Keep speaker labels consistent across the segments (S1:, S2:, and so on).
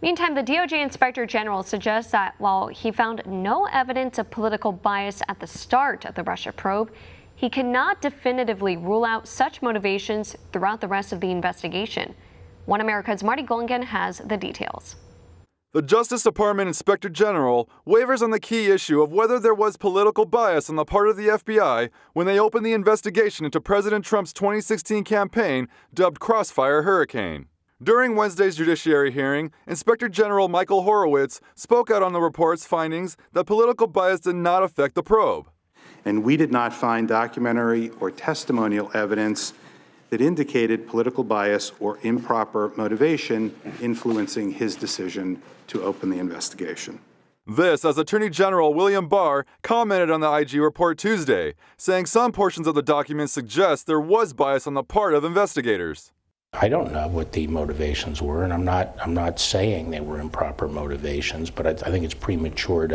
S1: Meantime, the DOJ Inspector General suggests that while he found no evidence of political bias at the start of the Russia probe, he cannot definitively rule out such motivations throughout the rest of the investigation. One America's Marty Golingan has the details.
S2: The Justice Department Inspector General wavers on the key issue of whether there was political bias on the part of the FBI when they opened the investigation into President Trump's 2016 campaign dubbed Crossfire Hurricane. During Wednesday's judiciary hearing, Inspector General Michael Horowitz spoke out on the report's findings that political bias did not affect the probe.
S3: And we did not find documentary or testimonial evidence that indicated political bias or improper motivation influencing his decision to open the investigation.
S2: This as Attorney General William Barr commented on the IG report Tuesday, saying some portions of the document suggest there was bias on the part of investigators.
S4: I don't know what the motivations were, and I'm not saying they were improper motivations, but I think it's premature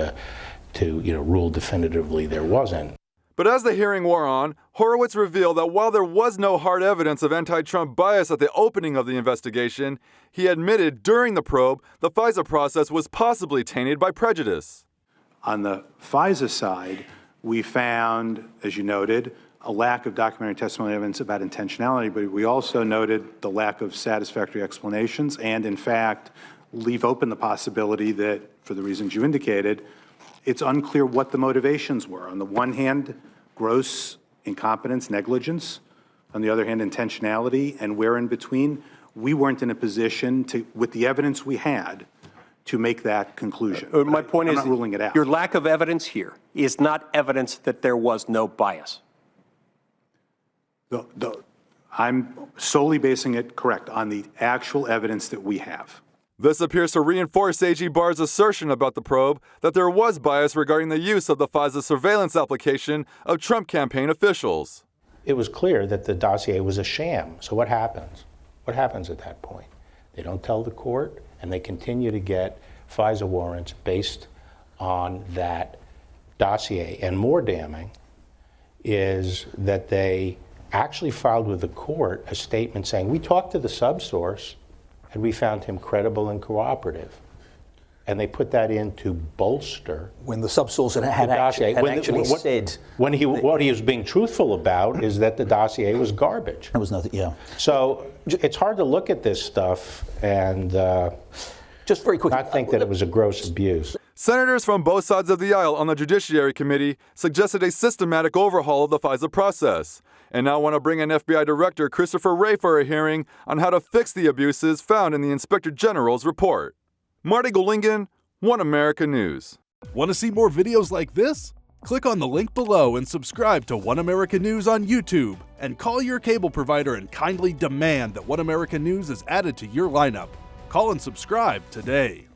S4: to rule definitively there wasn't.
S2: But as the hearing wore on, Horowitz revealed that while there was no hard evidence of anti-Trump bias at the opening of the investigation, he admitted during the probe the FISA process was possibly tainted by prejudice.
S3: On the FISA side, we found, as you noted, a lack of documentary testimony evidence about intentionality, but we also noted the lack of satisfactory explanations and, in fact, leave open the possibility that, for the reasons you indicated, it's unclear what the motivations were. On the one hand, gross incompetence, negligence. On the other hand, intentionality, and where in between, we weren't in a position to, with the evidence we had, to make that conclusion.
S5: My point is,
S3: I'm not ruling it out.
S5: Your lack of evidence here is not evidence that there was no bias.
S3: I'm solely basing it, correct, on the actual evidence that we have.
S2: This appears to reinforce AG Barr's assertion about the probe that there was bias regarding the use of the FISA surveillance application of Trump campaign officials.
S4: It was clear that the dossier was a sham. So what happens? What happens at that point? They don't tell the court, and they continue to get FISA warrants based on that dossier. And more damning is that they actually filed with the court a statement saying, we talked to the subsource and we found him credible and cooperative. And they put that in to bolster
S6: when the subsource had actually said
S4: what he was being truthful about is that the dossier was garbage.
S6: There was nothing, yeah.
S4: So it's hard to look at this stuff and
S6: just very quickly,
S4: not think that it was a gross abuse.
S2: Senators from both sides of the aisle on the Judiciary Committee suggested a systematic overhaul of the FISA process, and now want to bring in FBI Director Christopher Wray for a hearing on how to fix the abuses found in the Inspector General's report. Marty Golingan, One America News.
S7: Want to see more videos like this? Click on the link below and subscribe to One America News on YouTube, and call your cable provider and kindly demand that One America News is added to your lineup. Call and subscribe today.